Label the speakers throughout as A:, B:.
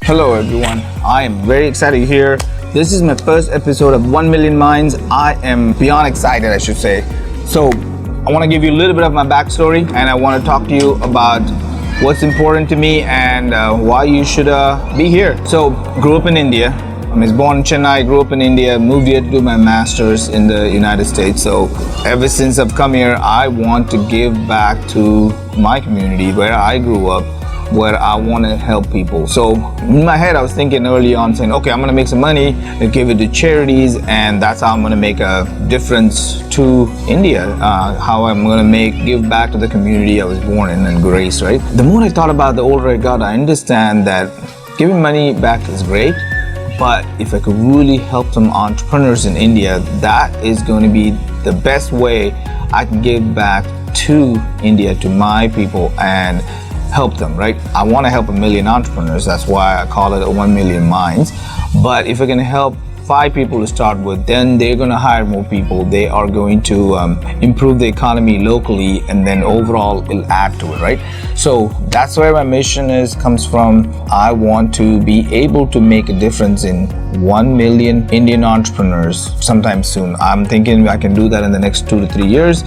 A: Hello everyone, I am very excited here. This is my first episode of 1 Million Minds. I am beyond excited, I should say. So I want to give you a little bit of my backstory, and I want to talk to you about what's important to me and why you should be here. So grew up in India. I was born in Chennai, grew up in India, moved here to do my master's in the United States. So ever since I've come here, I want to give back to my community where I grew up, where I want to help people. So in my head, I was thinking early on saying, okay, I'm going to make some money and give it to charities, and that's how I'm going to make a difference to India, how I'm going to give back to the community I was born in and graced, right? The more I thought about it, the older I got, I understand that giving money back is great, but if I could really help some entrepreneurs in India, that is going to be the best way I can give back to India, to my people, and help them, right? I want to help 1 million entrepreneurs. That's why I call it a 1 million minds. But if I can help 5 people to start with, then they're going to hire more people. They are going to improve the economy locally, and then overall it'll add to it, right? So that's where my mission comes from. I want to be able to make a difference in 1 million Indian entrepreneurs sometime soon. I'm thinking I can do that in the next 2 to 3 years.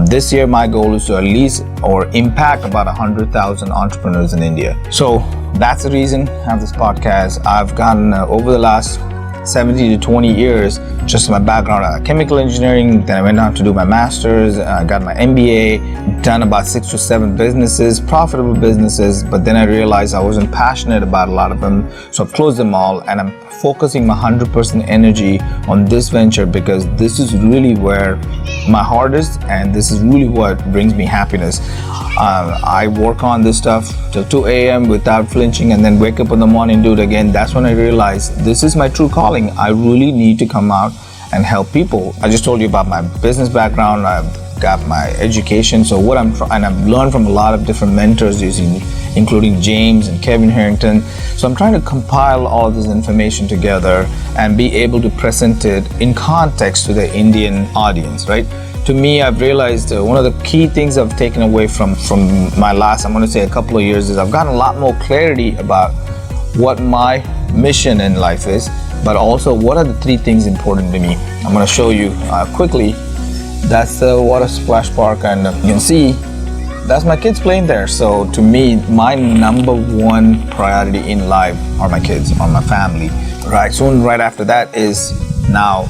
A: This year, my goal is to at least or impact about 100,000 entrepreneurs in India. So that's the reason I have this podcast. I've gotten over the last 17 to 20 years, just my background, chemical engineering. Then I went on to do my master's, got my MBA, done about 6 to 7 businesses, profitable businesses. But then I realized I wasn't passionate about a lot of them. So I've closed them all, and I'm focusing my 100% energy on this venture because this is really where my heart is, and this is really what brings me happiness. I work on this stuff till 2 a.m. without flinching, and then wake up in the morning and do it again. That's when I realized this is my true calling. I really need to come out and help people. I just told you about my business background. I've got my education. So what and I've learned from a lot of different mentors, including James and Kevin Harrington. So I'm trying to compile all this information together and be able to present it in context to the Indian audience, right? To me, I've realized one of the key things I've taken away from my last, I'm going to say a couple of years, is I've gotten a lot more clarity about what my mission in life is, but also what are the 3 things important to me. I'm going to show you quickly. That's the water splash park, and you can see that's my kids playing there. So to me, my number 1 priority in life are my kids, are my family. Right. Soon, right after that is now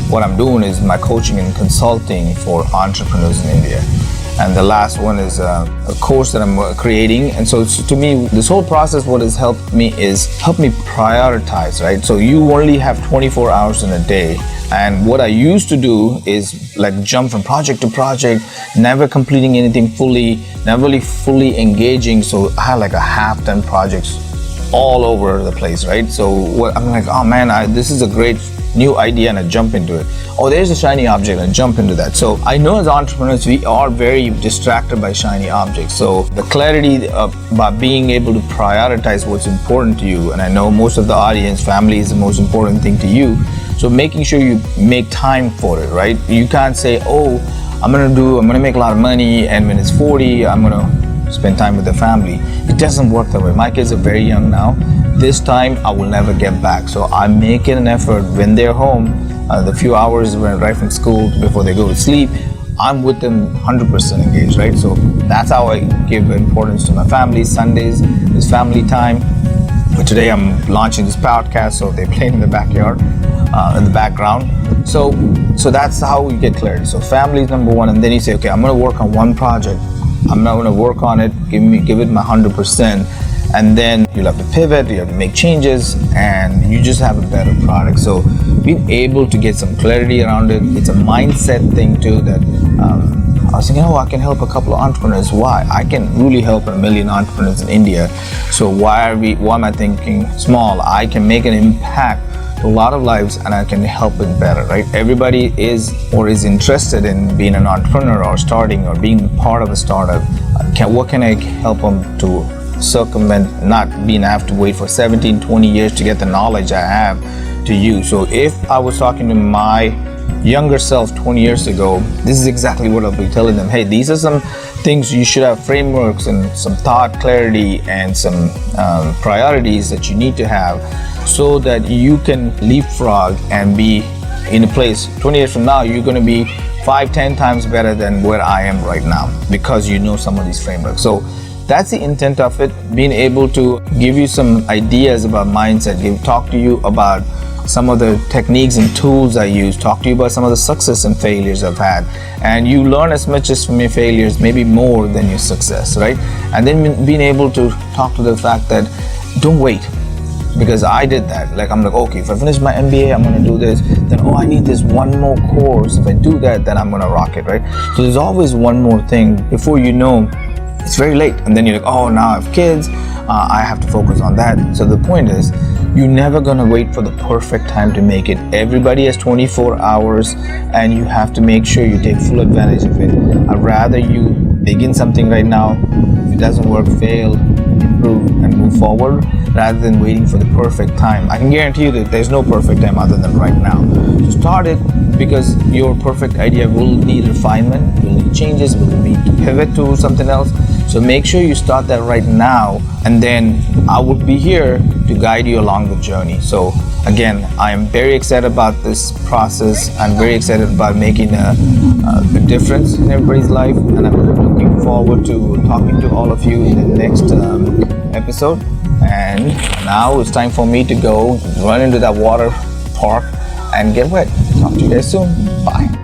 A: what I'm doing is my coaching and consulting for entrepreneurs in India. And the last one is a course that I'm creating. And so to me, this whole process, what has helped me is help me prioritize, right? So you only have 24 hours in a day. And what I used to do is like jump from project to project, never completing anything fully, never really fully engaging. So I had like a half-done projects all over the place, right? So I'm like, oh man, this is a great new idea, and I jump into it. Oh, there's a shiny object, and I jump into that. So I know as entrepreneurs, we are very distracted by shiny objects. So the clarity about being able to prioritize what's important to you, and I know most of the audience, family is the most important thing to you. So making sure you make time for it, right? You can't say, oh, I'm gonna make a lot of money, and when it's 40, I'm gonna spend time with the family. It doesn't work that way. My kids are very young now. This time I will never get back. So I'm making an effort when they're home, the few hours right from school before they go to sleep, I'm with them 100% engaged, right? So that's how I give importance to my family. Sundays is family time. But today I'm launching this podcast, so they play in the backyard, in the background. So that's how we get clarity. So family is number 1, and then you say, okay, I'm gonna work on one project. I'm not going to work on it, give it my 100%, and then you'll have to pivot, you have to make changes, and you just have a better product. So being able to get some clarity around it, it's a mindset thing too that I was thinking, I can help a couple of entrepreneurs. Why? I can really help 1 million entrepreneurs in India. So why am I thinking small? I can make an impact a lot of lives, and I can help it better, right? Everybody is interested in being an entrepreneur or starting or being part of a startup. What can I help them to circumvent not being have to wait for 17, 20 years to get the knowledge I have to use? So if I was talking to my younger self 20 years ago, this is exactly what I'll be telling them. Hey, these are some things you should have frameworks and some thought clarity and some priorities that you need to have so that you can leapfrog and be in a place 20 years from now. You're going to be 5-10 times better than where I am right now because you know some of these frameworks. So that's the intent of it, being able to give you some ideas about mindset, talk to you about some of the techniques and tools I use, talk to you about some of the success and failures I've had, and you learn as much as from your failures, maybe more than your success, right? And then being able to talk to the fact that don't wait, because I did that. Like, I'm like, okay, if I finish my MBA, I'm gonna do this, then I need this one more course. If I do that, then I'm gonna rock it, right? So there's always one more thing. Before you know, it's very late, and then you're like, oh, now I have kids, I have to focus on that. So the point is, you're never gonna wait for the perfect time to make it. Everybody has 24 hours, and you have to make sure you take full advantage of it. I'd rather you begin something right now. If it doesn't work, fail, improve, and move forward, rather than waiting for the perfect time. I can guarantee you that there's no perfect time other than right now. So start it, because your perfect idea will need refinement, will need changes, will need to pivot to something else. So make sure you start that right now, and then I will be here to guide you along the journey. So again, I am very excited about this process. I'm very excited about making a difference in everybody's life, and I'm looking forward to talking to all of you in the next episode. And now it's time for me to go run into that water park and get wet. Talk to you guys soon. Bye.